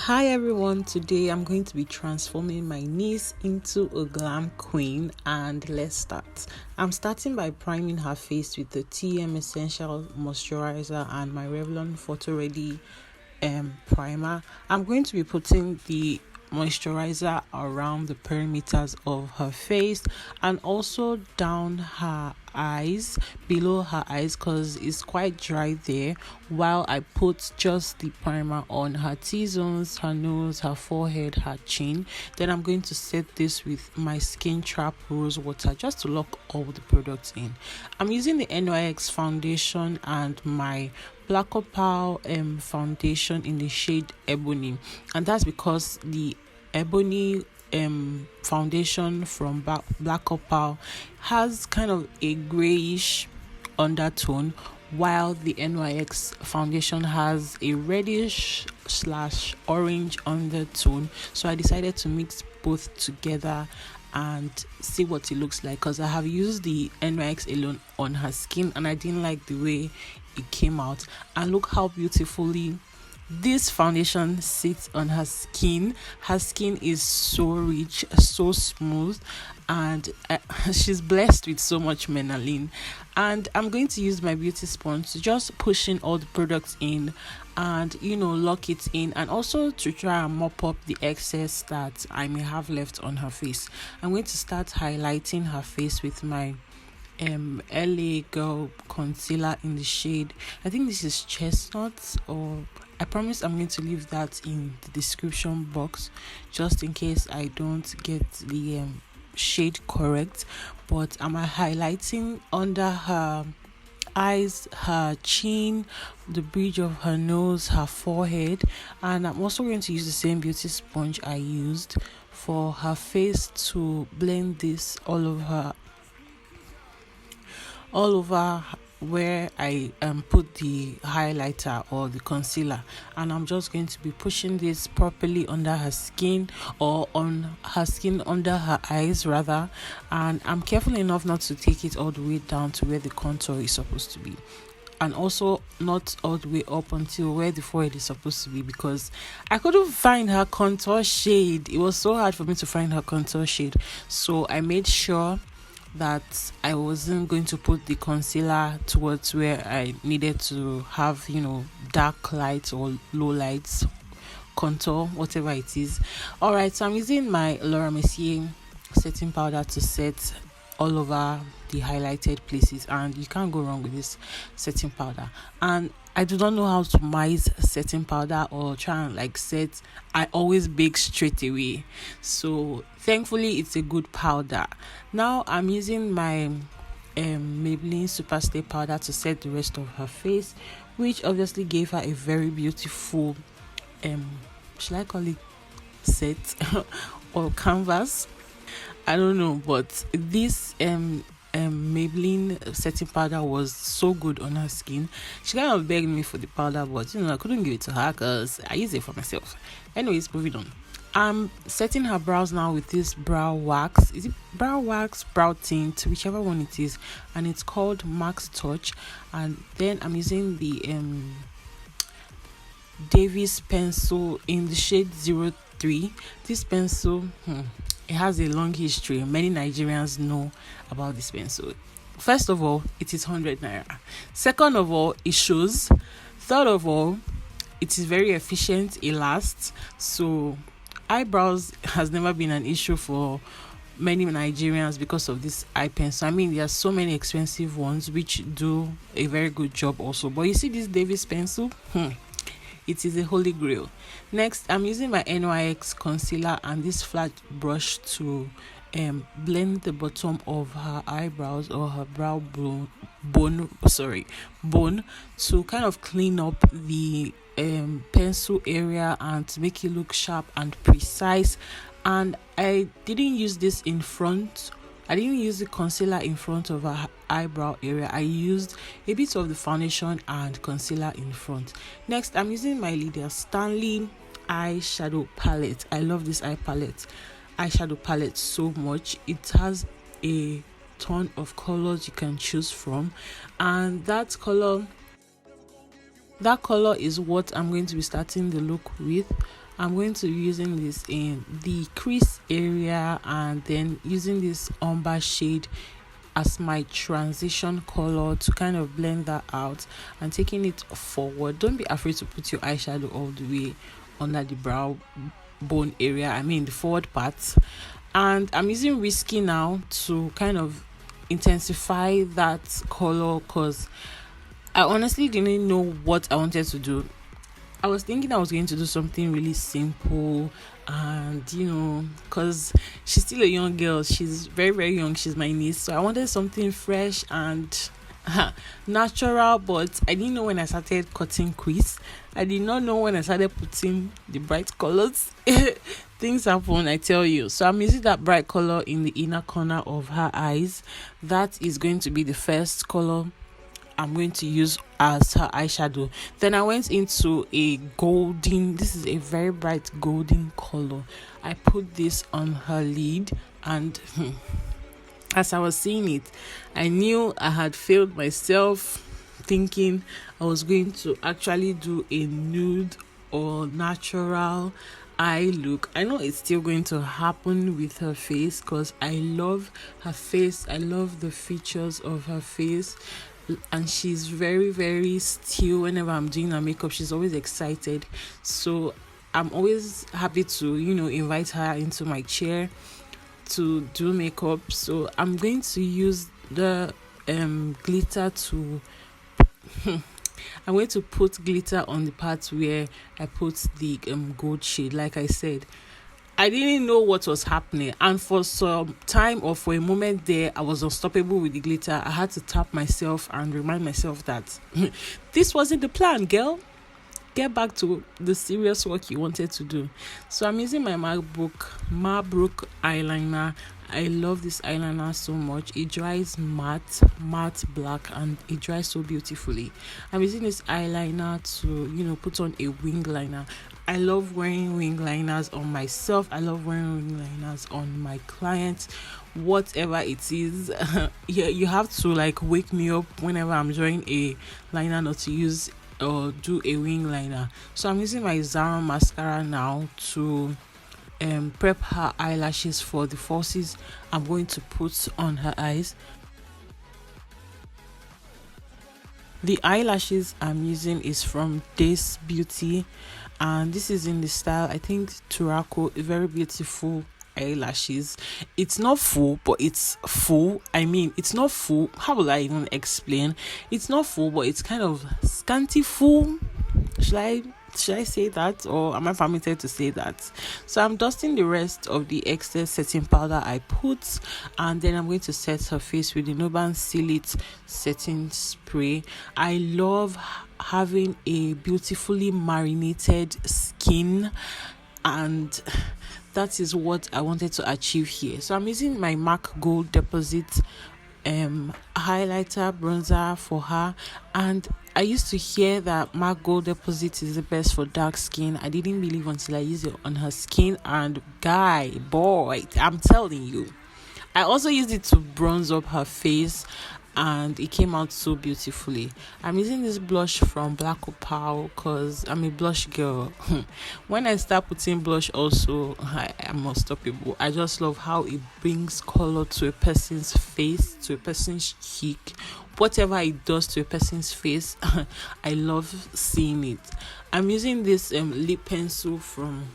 Hi everyone, today I'm going to be transforming my niece into a glam queen, and let's start. I'm starting by priming her face with the TM Essential Moisturizer and my Revlon Photo Ready primer. I'm going to be putting the moisturizer around the perimeters of her face and also down her eyes, below her eyes, because it's quite dry there, while I put just the primer on her T-zones, her nose, her forehead, her chin. Then I'm going to set this with my Skin Trap Rose Water just to lock all the products in. I'm using the NYX foundation and my Black Opal foundation in the shade Ebony, and that's because the Ebony foundation from Black Opal has kind of a grayish undertone, while the NYX foundation has a reddish slash orange undertone. So I decided to mix both together and see what it looks like, because I have used the NYX alone on her skin and I didn't like the way it came out. And look how beautifully this foundation sits on her skin. Her skin is so rich, so smooth, and she's blessed with so much melanin. And I'm going to use my beauty sponge to just push in all the products in and lock it in, and also to try and mop up the excess that I may have left on her face. I'm going to start highlighting her face with my LA Girl concealer in the shade, I think this is Chestnut, or I promise I'm going to leave that in the description box just in case I don't get the shade correct. But I'm highlighting under her eyes, her chin, the bridge of her nose, her forehead, and I'm also going to use the same beauty sponge I used for her face to blend this all over where I put the highlighter or the concealer. And I'm just going to be pushing this properly under her skin, or on her skin under her eyes rather, and I'm careful enough not to take it all the way down to where the contour is supposed to be, and also not all the way up until where the forehead is supposed to be, because I couldn't find her contour shade. It was so hard for me to find her contour shade, so I made sure that I wasn't going to put the concealer towards where I needed to have dark lights or low lights contour, whatever it is. All right, so I'm using my Mercier setting powder to set all over the highlighted places, and you can't go wrong with this setting powder. And I do not know how to mice setting powder or try and set. I always bake straight away, so thankfully it's a good powder. Now I'm using my Maybelline Superstay powder to set the rest of her face, which obviously gave her a very beautiful should I call it set or canvas, I don't know, but this Maybelline setting powder was so good on her skin. She kind of begged me for the powder, but I couldn't give it to her because I use it for myself. Anyways, moving on. I'm setting her brows now with this brow wax. Is it brow wax, brow tint, whichever one it is, and it's called Max Touch. And then I'm using the Davis pencil in the shade 03. This pencil, it has a long history. Many Nigerians know about this pencil. First of all, it is 100 naira. Second of all, it shows. Third of all, it is very efficient. It lasts. So eyebrows has never been an issue for many Nigerians because of this eye pencil. I mean, there are so many expensive ones which do a very good job also. But you see this Davis pencil? It is a holy grail. Next, I'm using my NYX concealer and this flat brush to blend the bottom of her eyebrows or her brow bone to kind of clean up the pencil area and to make it look sharp and precise. And I didn't use this in front. I didn't use the concealer in front of her eyebrow area. I used a bit of the foundation and concealer in front. Next, I'm using my Lhydia Stanley eyeshadow palette. I love this eyeshadow palette so much. It has a ton of colors you can choose from, and that color That color is what I'm going to be starting the look with. I'm going to be using this in the crease area and then using this umber shade as my transition color to kind of blend that out and taking it forward. Don't be afraid to put your eyeshadow all the way under the brow bone area, the forward part. And I'm using Whiskey now to kind of intensify that color, because I honestly didn't know what I wanted to do. I was thinking I was going to do something really simple, and because she's still a young girl, she's very, very young, she's my niece, so I wanted something fresh and natural. But I didn't know when I started cutting crease. I did not know when I started putting the bright colors. Things happen, I tell you. So I'm using that bright color in the inner corner of her eyes. That is going to be the first color I'm going to use as her eyeshadow. Then I went into a golden, this is a very bright golden color. I put this on her lid, and as I was seeing it, I knew I had failed myself, thinking I was going to actually do a nude or natural eye look. I know it's still going to happen with her face, because I love her face. I love the features of her face, and she's very, very still. Whenever I'm doing her makeup, she's always excited, so I'm always happy to invite her into my chair to do makeup. So I'm going to use the glitter to I'm going to put glitter on the part where I put the gold shade. Like I said, I didn't know what was happening, and for some time or for a moment there, I was unstoppable with the glitter. I had to tap myself and remind myself that this wasn't the plan, girl. Get back to the serious work you wanted to do. So I'm using my Marbrook eyeliner. I love this eyeliner so much. It dries matte black, and it dries so beautifully. I'm using this eyeliner to put on a wing liner. I love wearing wing liners on myself. I love wearing wing liners on my clients, whatever it is. Yeah, you have to wake me up whenever I'm drawing a liner not to use or do a wing liner. So I'm using my Zaron mascara now to prep her eyelashes for the falsies I'm going to put on her eyes. The eyelashes I'm using is from Days Beauty, and this is in the style, I think, Turako. Very beautiful eyelashes. It's not full, but it's full. It's not full. How will I even explain? It's not full, but it's kind of scanty full. Should I say that, or am I permitted to say that? So I'm dusting the rest of the excess setting powder I put, and then I'm going to set her face with the Noban Silite setting spray. I love having a beautifully marinated skin, and that is what I wanted to achieve here. So I'm using my MAC Gold Deposit highlighter bronzer for her, and I used to hear that MAC Gold Deposit is the best for dark skin. I didn't believe until I used it on her skin, and boy, I'm telling you, I also used it to bronze up her face, and it came out so beautifully. I'm using this blush from Black Opal because I'm a blush girl. When I start putting blush also, I'm unstoppable. I just love how it brings color to a person's face, to a person's cheek, whatever it does to a person's face. I love seeing it. I'm using this lip pencil from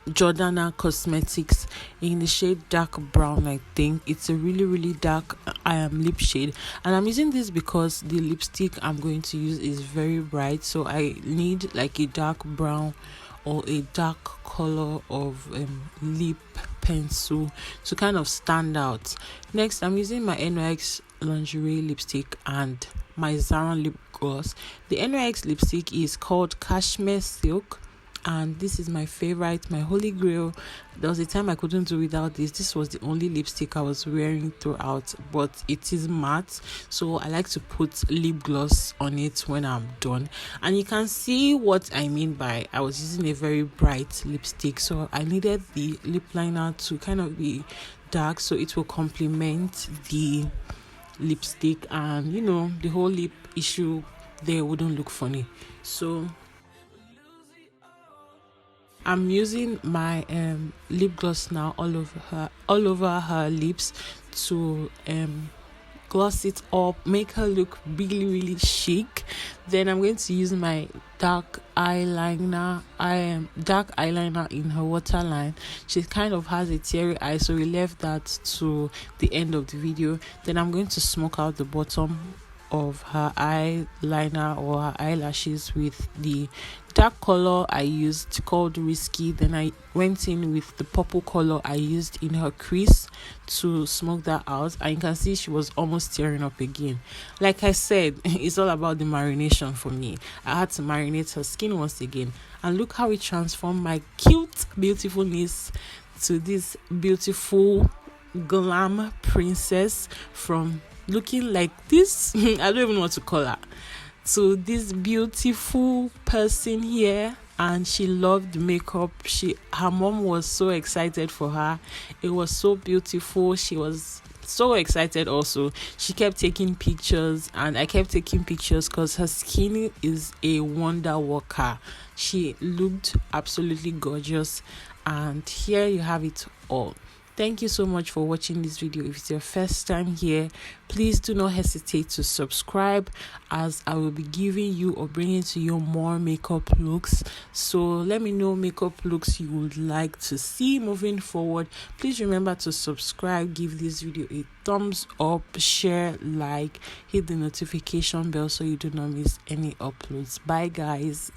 Jordana Cosmetics in the shade dark brown. I think it's a really, really dark lip shade, and I'm using this because the lipstick I'm going to use is very bright, so I need a dark brown or a dark color of lip pencil to kind of stand out. Next, I'm using my NYX lingerie lipstick and my Zaron lip gloss. The NYX lipstick is called Cashmere Silk, and this is my favorite, my holy grail. There was a time I couldn't do without this. This was the only lipstick I was wearing throughout, but it is matte, so I like to put lip gloss on it when I'm done. And you can see what I mean by I was using a very bright lipstick, so I needed the lip liner to kind of be dark, so it will complement the lipstick, and you know, the whole lip issue there wouldn't look funny. So I'm using my lip gloss now all over her lips to gloss it up, make her look really really chic. Then I'm going to use my dark eyeliner. I am dark eyeliner in her waterline. She kind of has a teary eye, so we left that to the end of the video. Then I'm going to smoke out the bottom of her eyeliner or her eyelashes with the dark color I used called Risky. Then I went in with the purple color I used in her crease to smoke that out, and you can see she was almost tearing up again. Like I said, it's all about the marination for me. I had to marinate her skin once again, and look how it transformed my cute beautiful niece to this beautiful glam princess, from looking like this I don't even know what to call her, to this beautiful person here. And she loved makeup. Her mom was so excited for her. It was so beautiful. She was so excited also. She kept taking pictures, and I kept taking pictures because her skin is a wonder worker. She looked absolutely gorgeous, and here you have it all. Thank you so much for watching this video. If it's your first time here, please do not hesitate to subscribe, as I will be giving you or bringing to you more makeup looks. So let me know makeup looks you would like to see moving forward. Please remember to subscribe, give this video a thumbs up, share, like, hit the notification bell so you do not miss any uploads. Bye guys.